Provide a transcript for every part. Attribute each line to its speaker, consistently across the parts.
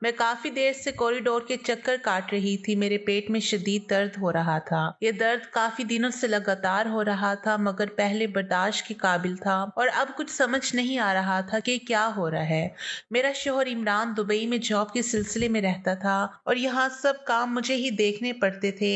Speaker 1: मैं काफी देर से कॉरिडोर के चक्कर काट रही थी। मेरे पेट में शदीद दर्द हो रहा था। ये दर्द काफी दिनों से लगातार हो रहा था, मगर पहले बर्दाश्त के काबिल था और अब कुछ समझ नहीं आ रहा था कि क्या हो रहा है। मेरा शोहर इमरान दुबई में जॉब के सिलसिले में रहता था और यहाँ सब काम मुझे ही देखने पड़ते थे।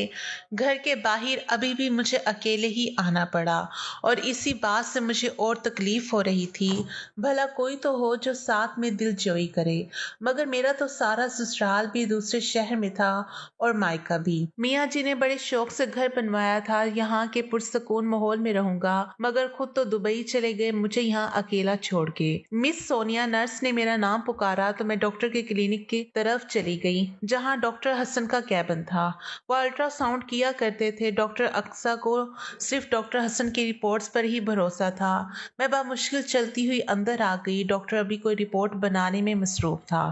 Speaker 1: घर के बाहर अभी भी मुझे अकेले ही आना पड़ा और इसी बात से मुझे और तकलीफ हो रही थी। भला कोई तो हो जो साथ में दिल जोई करे, मगर मेरा तो सारा ससुराल भी दूसरे शहर में था और मायका भी। मियाँ जी ने बड़े शौक से घर बनवाया था, यहाँ के पुरसकून माहौल में रहूंगा, मगर खुद तो दुबई चले गए मुझे यहाँ अकेला छोड़ के। मिस सोनिया नर्स ने मेरा नाम पुकारा तो मैं डॉक्टर के क्लिनिक की तरफ चली गई, जहाँ डॉक्टर हसन का कैबिन था। वो अल्ट्रासाउंड किया करते थे। डॉक्टर अक्सा को सिर्फ डॉक्टर हसन की रिपोर्ट्स पर ही भरोसा था। मैं बामुश्किल चलती हुई अंदर आ गई। डॉक्टर अभी कोई रिपोर्ट बनाने में मसरूफ था।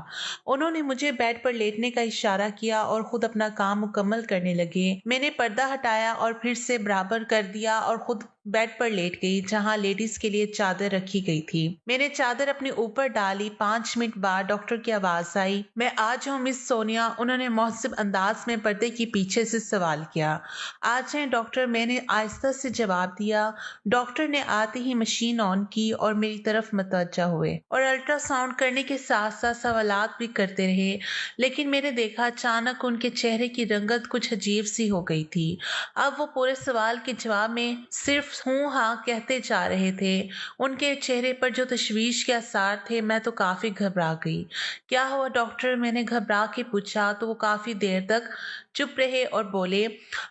Speaker 1: उन्होंने मुझे बेड पर लेटने का इशारा किया और खुद अपना काम मुकम्मल करने लगे। मैंने पर्दा हटाया और फिर से बराबर कर दिया और खुद बेड पर लेट गई, जहां लेडीज के लिए चादर रखी गई थी। मैंने चादर अपने ऊपर डाली। 5 मिनट बाद डॉक्टर की आवाज आई, मैं आज हूँ मिस सोनिया। उन्होंने मुहस्सिब अंदाज में पर्दे के पीछे से सवाल किया। आज हैं डॉक्टर, मैंने आहिस्ता से जवाब दिया। डॉक्टर ने आते ही मशीन ऑन की और मेरी तरफ मतवज्जा हुए और अल्ट्रासाउंड करने के साथ साथ सवालात भी करते रहे, लेकिन मैंने देखा अचानक उनके चेहरे की रंगत कुछ अजीब सी हो गई थी। अब वो पूरे सवाल के जवाब में सिर्फ हूँ हाँ कहते जा रहे थे। उनके चेहरे पर जो तशवीश के आसार थे, मैं तो काफी घबरा गई। क्या हुआ डॉक्टर, मैंने घबरा के पूछा। तो वो काफी देर तक चुप रहे और बोले,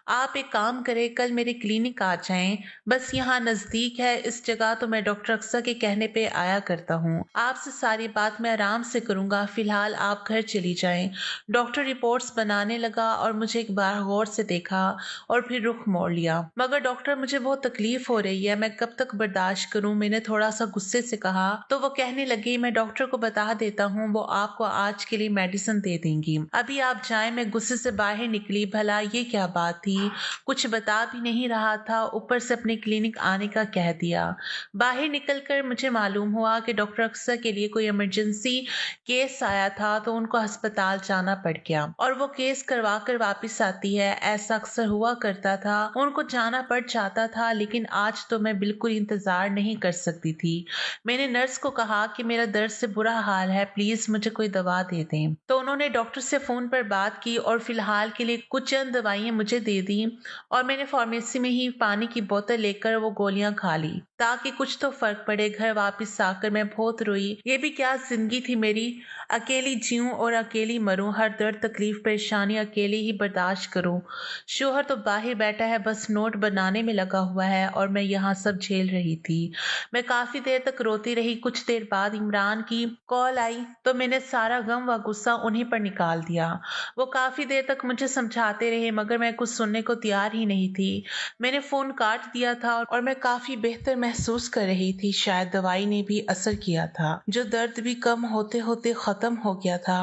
Speaker 1: आप एक काम करें, कल मेरे क्लिनिक आ जाएं, बस यहाँ नजदीक है इस जगह, तो मैं डॉक्टर अक्सा के कहने पे आया करता हूँ। आपसे सारी बात मैं आराम से करूंगा, फिलहाल आप घर चली जाएं। डॉक्टर रिपोर्ट्स बनाने लगा और मुझे एक बार गौर से देखा और फिर रुख मोड़ लिया। मगर डॉक्टर, मुझे बहुत तकलीफ हो रही है, मैं कब तक बर्दाश्त करूं? मैंने थोड़ा सा गुस्से से कहा। तो वो कहने लगी, मैं डॉक्टर को बता देता हूँ, वो आपको आज के लिए मेडिसिन दे देंगी, अभी आप जाएं। मैं गुस्से से बाहर निकली। भला ये क्या बात थी, कुछ बता भी नहीं रहा था, ऊपर से अपने क्लिनिक आने का कह दिया। बाहर निकलकर मुझे मालूम हुआ कि डॉक्टर अक्सर के लिए कोई इमरजेंसी केस आया था, तो उनको अस्पताल जाना पड़ गया और वो केस करवा कर वापिस आती है। ऐसा अक्सर हुआ करता था, उनको जाना पड़ जाता था, लेकिन आज तो मैं बिल्कुल इंतजार नहीं कर सकती थी। मैंने नर्स को कहा कि मेरा दर्द से बुरा हाल है, प्लीज मुझे कोई दवा दे दें। तो उन्होंने डॉक्टर से फोन पर बात की और फिलहाल के लिए कुछ चंद दवाइयां मुझे दे दी और मैंने फार्मेसी में ही पानी की बोतल लेकर वो गोलियां खा ली ताकि कुछ तो फर्क पड़े। घर वापस आकर मैं बहुत रोई। ये भी क्या जिंदगी थी मेरी, अकेली जीऊं और अकेली मरूं, हर दर्द तकलीफ परेशानी अकेले ही बर्दाश्त करूं। शोहर तो बाहर बैठा है, बस नोट बनाने में लगा हुआ है और मैं यहाँ सब झेल रही थी। मैं काफी देर तक रोती रही। कुछ देर बाद इमरान की कॉल आई तो मैंने सारा गम व गुस्सा उन्हीं पर निकाल दिया। वो काफी देर तक मुझे समझाते रहे, मगर मैं कुछ सुनने को तैयार ही नहीं थी। मैंने फोन काट दिया था और मैं काफी बेहतर महसूस कर रही थी। शायद दवाई ने भी असर किया था, जो दर्द भी कम होते होते खत्म हो गया था।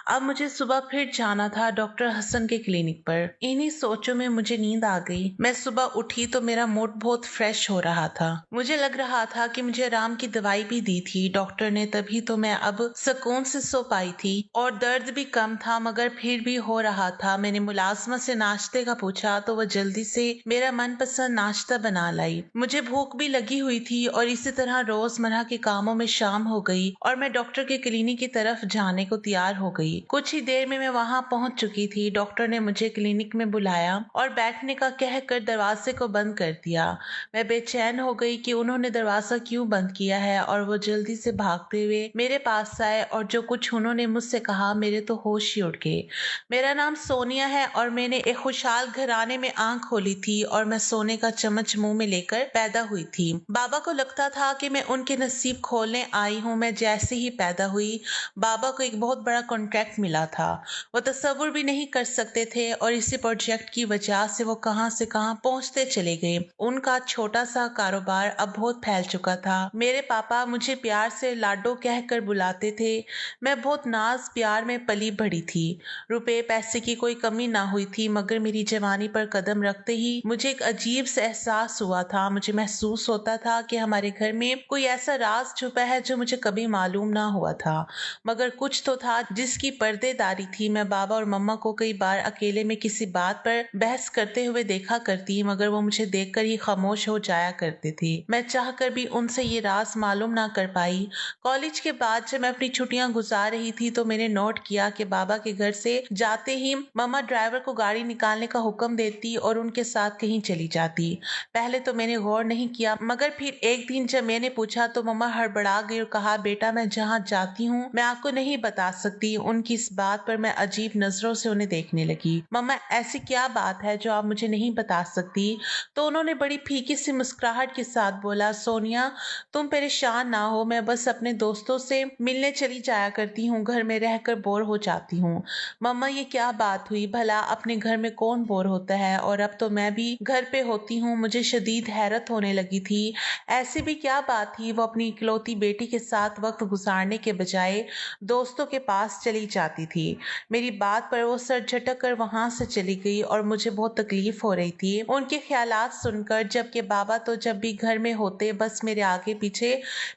Speaker 1: अब मुझे सुबह फिर जाना था डॉक्टर हसन के क्लिनिक पर। इन्हीं सोचों में मुझे नींद आ गई। मैं सुबह उठी तो मेरा मूड बहुत फ्रेश हो रहा था। मुझे लग रहा था कि मुझे आराम की दवाई भी दी थी डॉक्टर ने, तभी तो मैं अब सुकून से सो पाई थी और दर्द भी कम था, मगर फिर भी हो रहा था। मैंने मुलाजमा से नाश्ते का पूछा तो वह जल्दी से मेरा मनपसंद नाश्ता बना लाई। मुझे भूख भी लगी हुई थी और इसी तरह रोजमर्रा के कामों में शाम हो गई और मैं डॉक्टर के क्लिनिक की तरफ जाने को तैयार हो गई। कुछ ही देर में मैं वहां पहुंच चुकी थी। डॉक्टर ने मुझे क्लिनिक में बुलाया और बैठने का कहकर दरवाजे को बंद कर दिया। मैं बेचैन हो गई कि उन्होंने दरवाजा क्यों बंद किया है और वो जल्दी से भागते हुए मेरे पास आए और जो कुछ उन्होंने मुझसे कहा, मेरे तो होश ही उड़ गए। मेरा नाम सोनिया है और मैंने एक खुशहाल घराने में आंख खोली थी और मैं सोने का चम्मच मुंह में लेकर पैदा हुई थी। बाबा को लगता था कि मैं उनके नसीब खोलने आई हूँ। मैं जैसे ही पैदा हुई, बाबा को एक बहुत बड़ा कॉन्ट्रैक्ट मिला था। वो तसव्वुर भी नहीं कर सकते थे और इसी प्रोजेक्ट की वजह से वो कहां से कहां पहुंचते चले गए। उनका छोटा सा कारोबार अब बहुत फैल चुका था। मेरे पापा मुझे प्यार से लाडो कहकर बुलाते थे। मैं बहुत नाज प्यार में पली बढ़ी थी। रुपए पैसे की कोई कमी ना हुई थी, मगर मेरी जवानी पर कदम रखते ही मुझे एक अजीब सा एहसास हुआ था। मुझे महसूस होता था कि हमारे घर में कोई ऐसा राज छुपा है जो मुझे कभी मालूम ना हुआ था, मगर कुछ तो था जिसकी पर्देदारी थी। मैं बाबा और मम्मा को कई बार अकेले में किसी बात पर बहस करते हुए देखा करती, मगर वो मुझे देखकर ही खामोश हो जाया करते थे। मैं चाहकर भी उनसे ये राज मालूम ना कर पाई। कॉलेज के बाद जब मैं अपनी छुट्टियां गुजार रही थी तो मैंने नोट किया कि बाबा के घर से जाते ही मम्मा ड्राइवर को गाड़ी निकालने का हुक्म देती और उनके साथ कहीं चली जाती। पहले तो मैंने गौर नहीं किया, मगर फिर एक दिन जब मैंने पूछा तो मम्मा हड़बड़ा गई और कहा, बेटा मैं जहाँ जाती हूँ मैं आपको नहीं बता सकती। उनकी इस बात पर मैं अजीब नजरों से उन्हें देखने लगी। मम्मा ऐसी क्या बात है जो आप मुझे नहीं बता सकती? तो उन्होंने बड़ी फीकी सी मुस्कुराहट के साथ बोला, सोनिया तुम परेशान ना हो, मैं बस अपने दोस्तों से मिलने चली जाया करती हूँ, घर में रहकर बोर हो जाती हूँ। मम्मा ये क्या बात हुई? भला अपने घर में कौन बोर होता है? और अब तो मैं भी घर पे होती हूँ। मुझे शदीद हैरत होने लगी थी। ऐसी भी क्या बात थी वो अपनी इकलौती बेटी के साथ वक्त गुजारने के बजाय दोस्तों के पास चली जाती थी। मेरी बात पर वो सर झटक कर वहां से चली गई और मुझे बहुत तकलीफ हो रही थी उनके ख्यालात सुनकर। जबकि बाबा तो जब भी घर में होते बस मेरे आगे पीछे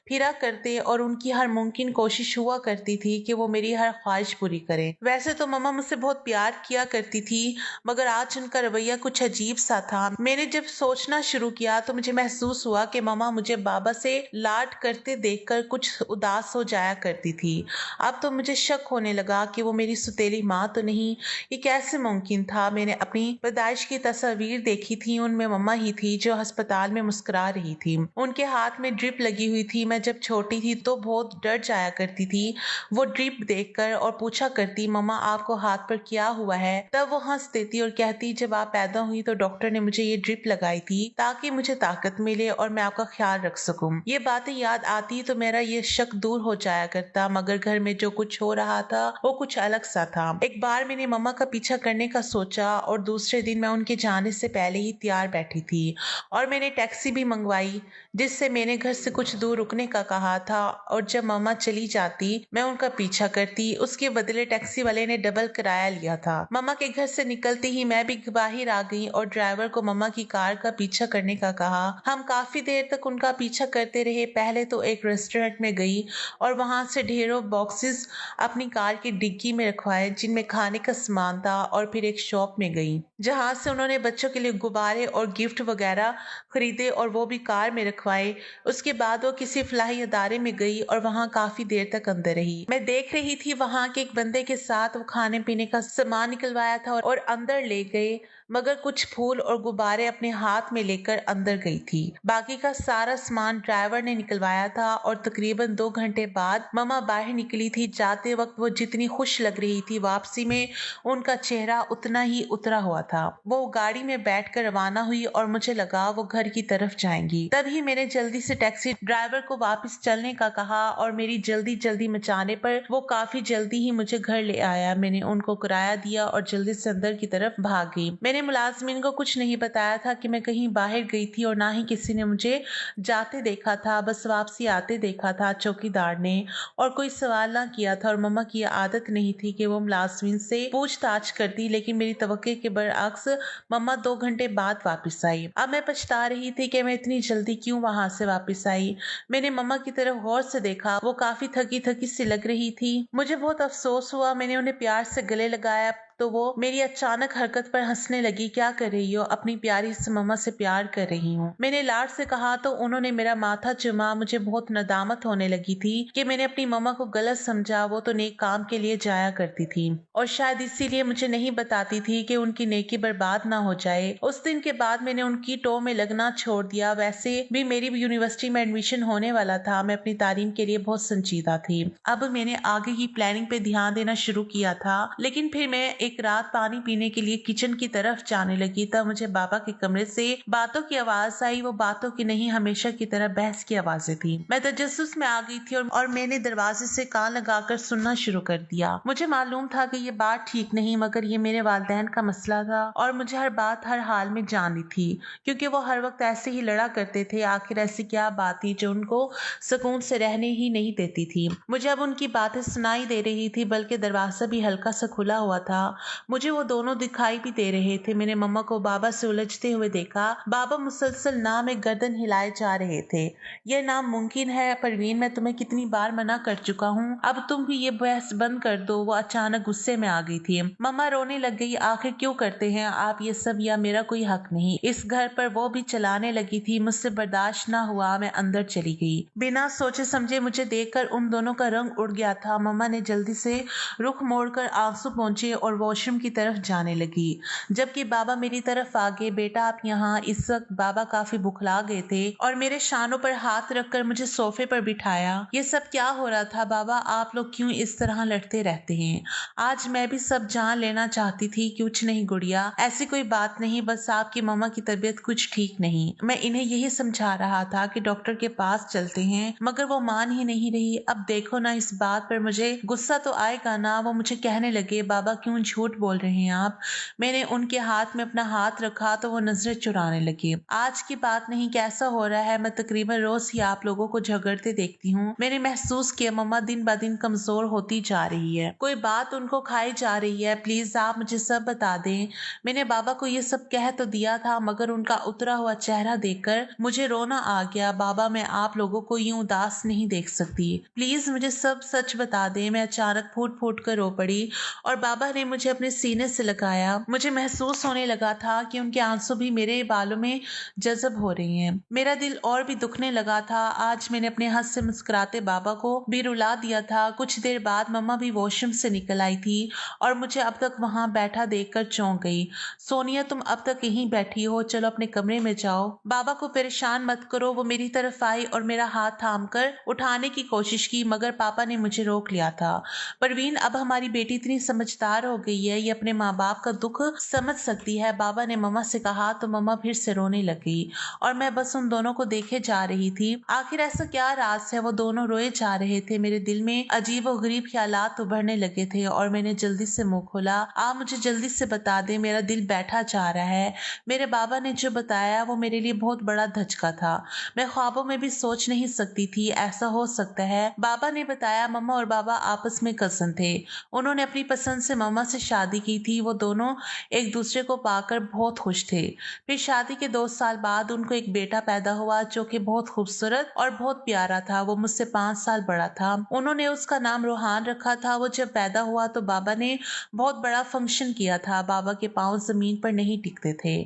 Speaker 1: फिरा करते और उनकी हर मुमकिन कोशिश हुआ करती थी कि वो मेरी हर ख्वाहिश पूरी करें। वैसे तो मम्मा मुझसे बहुत प्यार किया करती थी, मगर आज उनका रवैया कुछ अजीब सा था। मैंने जब सोचना शुरू किया तो मुझे महसूस हुआ कि मम्मा मुझे बाबा से लाड करते देखकर कुछ उदास हो जाया करती थी। अब तो मुझे शक होने लगा कि वो मेरी सुतेली माँ तो नहीं। ये कैसे मुमकिन था? मैंने अपनी पैदाइश की तस्वीर देखी थी, उनमें मम्मा ही थी जो अस्पताल में मुस्कुरा रही थी। उनके हाथ में ड्रिप लगी हुई थी। मैं जब छोटी थी तो बहुत डर जाया करती थी वो ड्रिप देखकर और पूछा करती, मम्मा आपको हाथ पर क्या हुआ है? तब वो हंस देती और कहती, जब आप पैदा हुई तो डॉक्टर ने मुझे ये ड्रिप लगाई थी ताकि मुझे ताकत मिले और मैं आपका ख्याल रख सकूं। ये बातें याद आती तो मेरा ये शक दूर हो जाया करता, मगर घर में जो कुछ हो रहा था वो कुछ अलग सा था। एक बार मैंने मम्मा का पीछा करने का सोचा और दूसरे दिन मैं उनके जाने से पहले ही तैयार बैठी थी और मैंने टैक्सी भी मंगवाई जिससे मैंने घर से कुछ दूर रुकने का कहा था। और जब मम्मा चली जाती मैं उनका पीछा करती। उसके बदले टैक्सी वाले ने डबल किराया लिया था। मम्मा के घर से निकलते ही मैं भी बाहर आ गई और ड्राइवर को मम्मा की कार का पीछा करने का कहा। हम काफी देर तक उनका पीछा करते रहे। पहले तो एक रेस्टोरेंट में गई और वहां से ढेरों बॉक्सेस अपनी कार की डिग्गी में रखवाए जिनमें खाने का सामान था, और फिर एक शॉप में गई जहां से उन्होंने बच्चों के लिए गुब्बारे और गिफ्ट वगैरह खरीदे और वो भी कार में रखवाए। उसके बाद वो किसी फलाही अदारे में गई और वहां काफी देर तक अंदर रही। मैं देख रही थी वहां के एक बंदे के साथ वो खाने पीने का सामान निकलवाया था और अंदर ले गए, मगर कुछ फूल और गुब्बारे अपने हाथ में लेकर अंदर गई थी। बाकी का सारा सामान ड्राइवर ने निकलवाया था और तकरीबन 2 घंटे बाद मम्मा बाहर निकली थी। जाते वक्त वो जितनी खुश लग रही थी वापसी में उनका चेहरा उतना ही उतरा हुआ था। वो गाड़ी में बैठकर रवाना हुई और मुझे लगा वो घर की तरफ जाएंगी। तभी मैंने जल्दी से टैक्सी ड्राइवर को वापस चलने का कहा और मेरी जल्दी जल्दी मचाने पर वो काफी जल्दी ही मुझे घर ले आया। मैंने उनको किराया दिया और जल्दी से अंदर की तरफ भाग गई। मैंने मुलाजमीन को कुछ नहीं बताया था कि मैं कहीं बाहर गई थी और ना ही किसी ने मुझे जाते देखा था, बस वापसी आते देखा था चौकीदार ने, और कोई सवाल ना किया था। और मम्मा की आदत नहीं थी कि वो मुलाजमीन से पूछताछ करती, लेकिन मेरी तवक्के के बरअक्स मम्मा 2 घंटे बाद वापस आई। अब मैं पछता रही थी कि मैं इतनी जल्दी क्यों वहां से वापस आई। मैंने मम्मा की तरफ गौर से देखा, वो काफी थकी थकी सी लग रही थी। मुझे बहुत अफसोस हुआ। मैंने उन्हें प्यार से गले लगाया तो वो मेरी अचानक हरकत पर हंसने लगी। क्या कर रही हो? अपनी प्यारी से मम्मा से प्यार कर रही हूँ, मैंने लाड से कहा तो उन्होंने मेरा माथा चुमा। मुझे बहुत नदामत होने लगी थी कि मैंने अपनी मम्मा को गलत समझा। वो तो नेक काम के लिए जाया करती थी और शायद इसीलिए मुझे नहीं बताती थी कि उनकी नेकी बर्बाद ना हो जाए। उस दिन के बाद मैंने उनकी टो में लगना छोड़ दिया। वैसे भी मेरी भी यूनिवर्सिटी में एडमिशन होने वाला था। मैं अपनी तालीम के लिए बहुत संजीदा थी। अब मैंने आगे की प्लानिंग पे ध्यान देना शुरू किया था, लेकिन फिर मैं एक रात पानी पीने के लिए किचन की तरफ जाने लगी। तब मुझे बाबा के कमरे से बातों की आवाज आई। वो बातों की नहीं, हमेशा की तरह बहस की आवाजें थी। मैं तजस्सुस में आ गई थी और मैंने दरवाजे से कान लगाकर सुनना शुरू कर दिया। मुझे मालूम था कि ये बात ठीक नहीं, मगर ये मेरे वालिदैन का मसला था और मुझे हर बात हर हाल में जाननी थी, क्योंकि वो हर वक्त ऐसे ही लड़ा करते थे। आखिर ऐसी क्या बात थी जो उनको सुकून से रहने ही नहीं देती थी। मुझे अब उनकी बातें सुनाई दे रही थी, बल्कि दरवाजा भी हल्का सा खुला हुआ था मुझे वो दोनों दिखाई भी दे रहे थे। मैंने मम्मा को बाबा से उलझते हुए देखा। बाबा मुसलसल ना में गर्दन हिलाए जा रहे थे। यह नामुमकिन है परवीन, मैं तुम्हें कितनी बार मना कर चुका हूँ, अब तुम भी ये बहस बंद कर दो। वो अचानक गुस्से में आ गई थी। मम्मा रोने लग गई। आखिर क्यों करते हैं आप ये सब, या मेरा कोई हक नहीं? इस घर पर वो भी चलाने लगी थी। मुझसे बर्दाश्त ना हुआ, मैं अंदर चली गई। बिना सोचे समझे मुझे देखकर उन दोनों का रंग उड़ गया था। मम्मा ने जल्दी से रुख मोड़कर आंसू पहुंचे और वॉशरूम की तरफ जाने लगी, जबकि बाबा मेरी तरफ आ गए। बेटा आप यहाँ। इस वक्त बाबा काफी बुखला गए थे और मेरे शानों पर हाथ रखकर मुझे सोफे पर बिठाया। ये सब क्या हो रहा था बाबा? आप लोग क्यों इस तरह लड़ते रहते हैं? आज मैं भी सब जान लेना चाहती थी। कुछ नहीं गुड़िया, ऐसी कोई बात नहीं, बस आपकी मम्मा की तबीयत कुछ ठीक नहीं। मैं इन्हें यही समझा रहा था कि डॉक्टर के पास चलते हैं, मगर वो मान ही नहीं रही। अब देखो ना, इस बात पर मुझे गुस्सा तो आएगा ना। वो मुझे कहने लगे बाबा क्यों झूठ बोल रहे हैं आप। मैंने उनके हाथ में अपना हाथ रखा तो वो नजरें चुराने लगे। आज की बात नहीं, कैसा हो रहा है? मैं तकरीबन रोज ही आप लोगों को झगड़ते देखती हूँ। मैंने महसूस किया मम्मा दिन ब दिन कमजोर होती जा रही है। कोई बात उनको खाई जा रही है। प्लीज आप मुझे सब बता दें। मैंने बाबा को ये सब कह तो दिया था, मगर उनका उतरा हुआ चेहरा देखकर मुझे रोना आ गया। बाबा मैं आप लोगों को यूं उदास नहीं देख सकती, प्लीज मुझे सब सच बता दें। मैं अचानक फूट फूट कर रो पड़ी और बाबा ने मुझे अपने सीने से लगाया। मुझे महसूस होने लगा था कि उनके आंसू भी मेरे बालों में जज़ब हो रही हैं। मेरा दिल और भी दुखने लगा था। आज मैंने अपने हाथ से मुस्कुराते बाबा को भी रुला दिया था। कुछ देर बाद मम्मा भी वॉशरूम से निकल आई थी और मुझे अब तक वहां बैठा देखकर चौंक गई। सोनिया तुम अब तक यहीं बैठी हो, चलो अपने कमरे में जाओ। बाबा को परेशान मत करो। वो मेरी तरफ आई और मेरा हाथ थामकर उठाने की कोशिश की, मगर पापा ने मुझे रोक लिया था। परवीन अब हमारी बेटी इतनी समझदार हो गई है, ये अपने माँ बाप का दुख समझ सकती है, बाबा ने मम्मा से कहा तो मम्मा फिर से रोने लगी और मैं बस उन दोनों को देखे जा रही थी। आखिर ऐसा क्या राज है? वो दोनों रोए जा रहे थे। मेरे दिल में अजीब और गरीब ख्यालात उभरने लगे थे और मैंने जल्दी से मुंह खोला। आप मुझे जल्दी से बता दें, मेरा दिल बैठा जा रहा है। मेरे बाबा ने जो बताया वो मेरे लिए बहुत बड़ा धचका था। मैं ख्वाबों में भी सोच नहीं सकती थी ऐसा हो सकता है। बाबा ने बताया मम्मा और बाबा आपस में कजन थे। उन्होंने अपनी पसंद से मम्मा से शादी की थी। वो दोनों एक दूसरे को पाकर बहुत खुश थे। फिर शादी के 2 साल बाद उनको एक बेटा पैदा हुआ जो कि बहुत खूबसूरत और बहुत प्यारा था। वो मुझसे 5 साल बड़ा था। उन्होंने उसका नाम रोहान रखा था। वो जब पैदा हुआ तो बाबा ने बहुत बड़ा फंक्शन किया था। बाबा के पांव जमीन पर नहीं टिकते थे।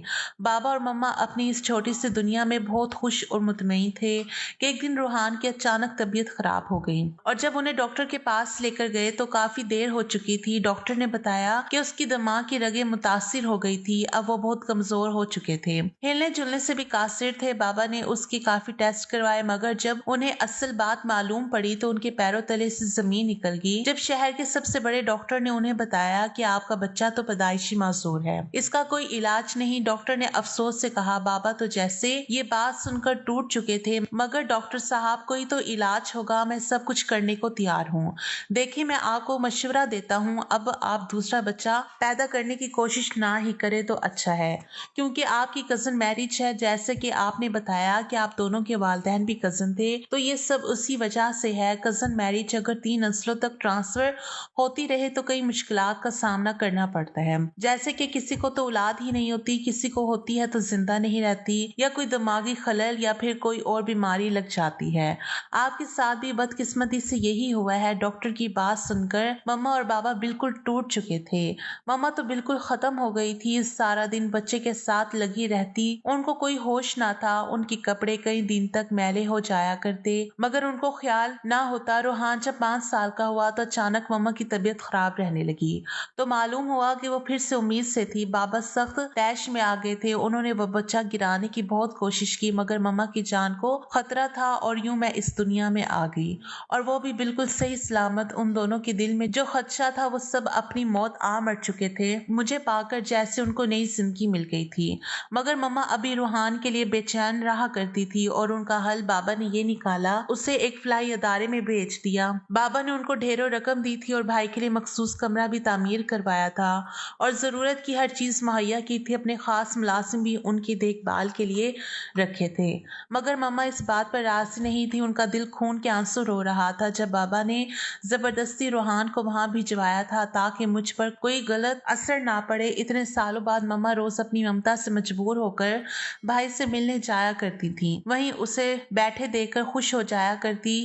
Speaker 1: बाबा और मम्मा अपनी इस छोटी सी दुनिया में बहुत खुश और मुतमईन थे कि एक दिन रोहान की अचानक तबीयत खराब हो गई और जब उन्हें डॉक्टर के पास लेकर गए तो काफी देर हो चुकी थी। डॉक्टर ने बताया कि उसकी दिमाग की रगें मुतासिर हो गई थी। अब वो बहुत कमजोर हो चुके थे, हिलने जुलने से भी कासिर थे। बाबा ने उसके काफी टेस्ट करवाए, मगर जब उन्हें असल बात मालूम पड़ी तो उनके पैरों तले से जमीन निकल गई। जब शहर के सबसे बड़े डॉक्टर ने उन्हें बताया कि आपका बच्चा तो पैदाइशी मासूर है, इसका कोई इलाज नहीं, डॉक्टर ने अफसोस से कहा। बाबा तो जैसे ये बात सुनकर टूट चुके थे। मगर डॉक्टर साहब कोई तो इलाज होगा, मैं सब कुछ करने को तैयार हूँ। देखिए मैं आपको मशवरा देता हूँ, अब आप दूसरा बच्चा पैदा करने की कोशिश ना ही करें तो अच्छा है, क्योंकि आपकी कजन मैरिज है। जैसे कि आपने बताया कि आप दोनों के वालिदैन भी कजन थे, तो ये सब उसी वजह से है। कजन मैरिज अगर 3 नस्लों तक ट्रांसफर होती रहे तो कई मुश्किलात का सामना करना पड़ता है। जैसे कि किसी को तो औलाद ही नहीं होती, किसी को होती है तो जिंदा नहीं रहती, या कोई दिमागी खलल या फिर कोई और बीमारी लग जाती है। आपके साथ भी बदकिस्मती से यही हुआ है। डॉक्टर की बात सुनकर मम्मा और बाबा बिल्कुल टूट चुके थे। मम्मा तो बिल्कुल खत्म हो गई थी, सारा दिन बच्चे के साथ लगी रहती, उनको कोई होश ना था। उनके कपड़े कई दिन तक मैले हो जाया करते, मगर उनको ख्याल ना होता। रोहान जब 5 साल का हुआ तो अचानक मम्मा की तबीयत खराब रहने लगी, तो मालूम हुआ कि वो फिर से उम्मीद से थी। बाबा सख्त तैश में आ गए थे। उन्होंने वो बच्चा गिराने की बहुत कोशिश की, मगर मम्मा की जान को खतरा था और यूं मैं इस दुनिया में आ गई, और वो भी बिल्कुल सही सलामत। उन दोनों के दिल में जो खदशा था वो सब अपनी मौत आ मर चुके थे। मुझे पाकर जैसे उनको नई जिंदगी मिल गई थी, मगर मम्मा अभी रूहान के लिए बेचैन रहा करती थी और उनका हल बाबा ने ये निकाला, उसे एक फलाई अदारे में भेज दिया। बाबा ने उनको ढेरों रकम दी थी और भाई के लिए मखसूस कमरा भी तामीर करवाया था और जरूरत की हर चीज मुहैया की थी। अपने खास मुलाजिम भी उनकी देखभाल के लिए रखे थे, मगर मम्मा इस बात पर राजी नहीं थी। उनका दिल खून के आंसू रो रहा था जब बाबा ने जबरदस्ती रोहान को वहां भिजवाया था ताकि मुझ पर कोई गलत असर ना पड़े, इतने सालों बाद मम्मा रोज अपनी ममता से मजबूर होकर भाई से मिलने जाया करती थी। वहीं उसे बैठे देखकर खुश हो जाया करती।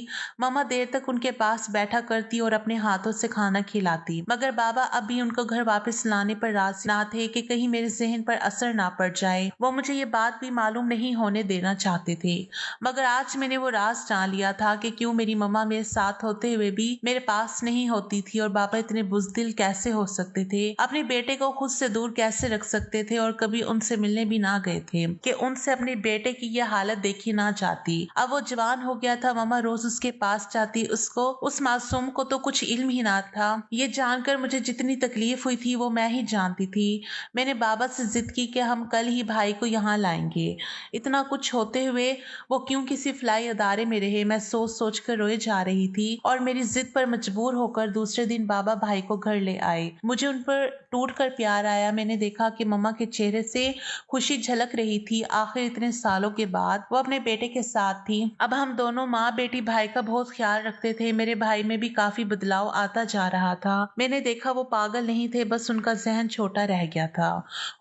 Speaker 1: मम्मा देर तक उनके पास बैठा करती और अपने हाथों से खाना खिलाती, मगर बाबा अभी उनको घर वापस लाने पर राजी ना थे कि कहीं मेरे जहन पर असर ना पड़ जाए। वो मुझे ये बात भी मालूम नहीं होने देना चाहते थे, मगर आज मैंने वो राज जान लिया था कि क्यों मेरी मम्मा मेरे साथ होते हुए भी मेरे पास नहीं होती थी और बाबा इतने बुज़दिल कैसे हो सकते थे, अपने बेटे को खुद से दूर कैसे रख सकते थे और कभी उनसे मिलने भी ना गए थे कि उनसे अपने बेटे की यह हालत देखी ना जाती। अब वो जवान हो गया था, मम्मा रोज उसके पास जाती। उसको, उस मासूम को तो कुछ इल्म ही ना था। ये जानकर मुझे जितनी तकलीफ हुई थी वो मैं ही जानती थी। मैंने बाबा से जिद की कि हम कल ही भाई को यहाँ लाएंगे। इतना कुछ होते हुए वो क्यों किसी फ्लाई अदारे में रहे, मैं सोच सोच कर रोए जा रही थी और मेरी जिद पर मजबूर होकर दूसरे दिन बाबा भाई को घर ले आए। मुझे उन पर टूट कर प्यार आया। मैंने देखा कि मम्मा के चेहरे से खुशी झलक रही थी। आखिर इतने सालों के बाद वो अपने बेटे के साथ थी। अब हम दोनों माँ बेटी भाई का बहुत ख्याल रखते थे। मेरे भाई में भी काफी बदलाव आता जा रहा था। मैंने देखा वो पागल नहीं थे, बस उनका जहन छोटा रह गया था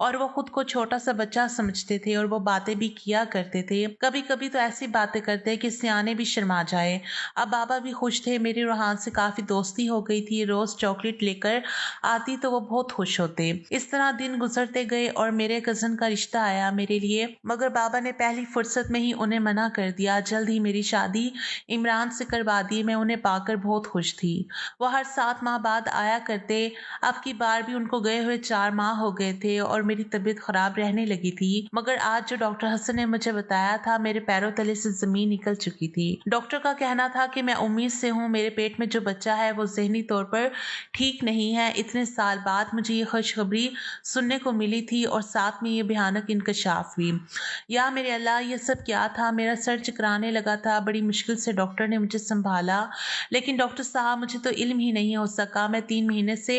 Speaker 1: और वो खुद को छोटा सा बच्चा समझते थे और वो बातें भी किया करते थे। कभी कभी तो ऐसी बातें करते कि सियाने भी शर्मा जाए। अब बाबा भी खुश थे। मेरी रूहान से काफी दोस्ती हो गई थी। रोज चॉकलेट लेकर आती तो वो बहुत खुश होते। इस तरह दिन गुजरते गए और मेरे कजन का रिश्ता आया मेरे लिए, मगर बाबा ने पहली फुर्सत में ही उन्हें मना कर दिया। जल्द ही मेरी शादी इमरान से करवा दी। मैं उन्हें पाकर बहुत खुश थी। वो हर 7 माह बाद आया करते। अब की बार भी उनको गए हुए 4 माह हो गए थे और मेरी तबीयत खराब रहने लगी थी। मगर आज जो डॉक्टर हसन ने मुझे बताया था, मेरे पैरों तले से जमीन निकल चुकी थी। डॉक्टर का कहना था कि मैं उम्मीद से हूँ, मेरे पेट में जो बच्चा है वो जहनी तौर पर ठीक नहीं है। इतने साल बाद मुझे ये खुशखबरी सुनने को मिली थी और साथ में ये भयानक इंकशाफ हुई। या मेरे अल्लाह, ये सब क्या था? मेरा सर चकराने लगा था। बड़ी मुश्किल से डॉक्टर ने मुझे संभाला, लेकिन डॉक्टर साहब मुझे तो इल्म ही नहीं हो सका। मैं 3 महीने से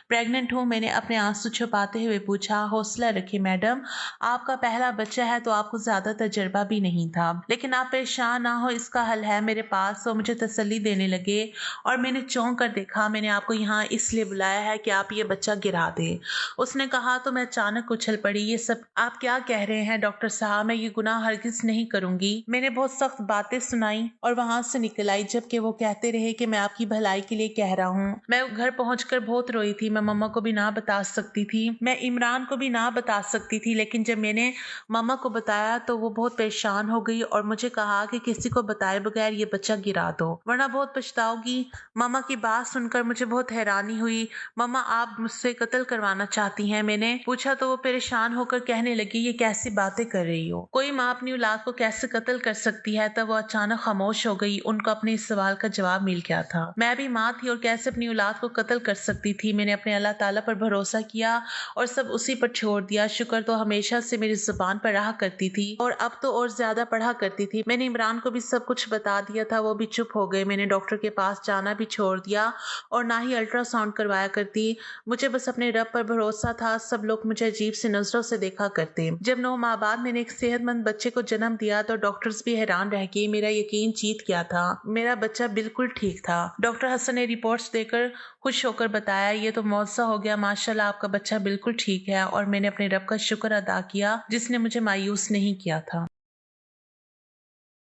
Speaker 1: प्रेग्नेंट हूँ। मैंने अपने आंसू छुपाते हुए पूछा। हौसला रखिए मैडम, आपका पहला बच्चा है तो आपको ज्यादा तजर्बा भी नहीं था, लेकिन आप परेशान ना हो, इसका हल है मेरे पास। वो मुझे तसल्ली देने लगे और मैंने चौंक कर देखा। मैंने आपको यहाँ इसलिए बुलाया है कि आप ये बच्चा गिरा दे, उसने कहा तो मैं अचानक उछल पड़ी। ये सब आप क्या कह रहे हैं डॉक्टर साहब? मैं ये गुनाह हरगिज नहीं करूंगी। मैंने बहुत सख्त बातें सुनाई और वहां से निकल आई, जबकि वो कहते रहे कि मैं आपकी भलाई के लिए कह रहा हूँ। मैं घर पहुंचकर बहुत रोई थी। मैं मम्मा को भी ना बता सकती थी, मैं इमरान को भी ना बता सकती थी, लेकिन जब मैंने मम्मा को बताया तो वो बहुत परेशान हो गई और मुझे कहा कि किसी को बताए बगैर ये बच्चा गिरा दो, वरना बहुत पछताओगी। मम्मा की बात सुनकर मुझे बहुत हैरानी हुई। मम्मा, आप मुझसे कत्ल करवाना चाहती हैं? मैंने पूछा तो वो परेशान होकर कहने लगी, ये कैसी बातें कर रही हो? कोई माँ अपनी औलाद को कैसे कत्ल कर सकती है? तब वो अचानक खामोश हो गई। उनको अपने इस सवाल का जवाब मिल गया था। मैं भी माँ थी और कैसे अपनी औलाद को कत्ल कर सकती थी? मैंने अपने अल्लाह ताला पर भरोसा किया और सब उसी पर छोड़ दिया। शुक्र तो हमेशा से मेरी जुबान पर रहा करती थी और अब तो और ज्यादा पढ़ा करती थी। मैंने इमरान को भी सब कुछ बता दिया था, वो भी चुप हो गए। मैंने डॉक्टर के पास जाना भी छोड़ दिया और ना ही अल्ट्रासाउंड करवाया करती। मुझे बस अपने रब पर भरोसा था। सब लोग मुझे अजीब सी नजरों से देखा करते। जब 9 माह बाद मैंने एक सेहतमंद बच्चे को जन्म दिया तो डॉक्टर्स भी हैरान रह गए। मेरा यकीन जीत गया था। मेरा बच्चा बिल्कुल ठीक था। डॉक्टर हसन ने रिपोर्ट्स देकर खुश होकर बताया, ये तो मौजज़ा हो गया, माशाल्लाह आपका बच्चा बिल्कुल ठीक है। और मैंने अपने रब का शुक्र अदा किया जिसने मुझे मायूस नहीं किया था।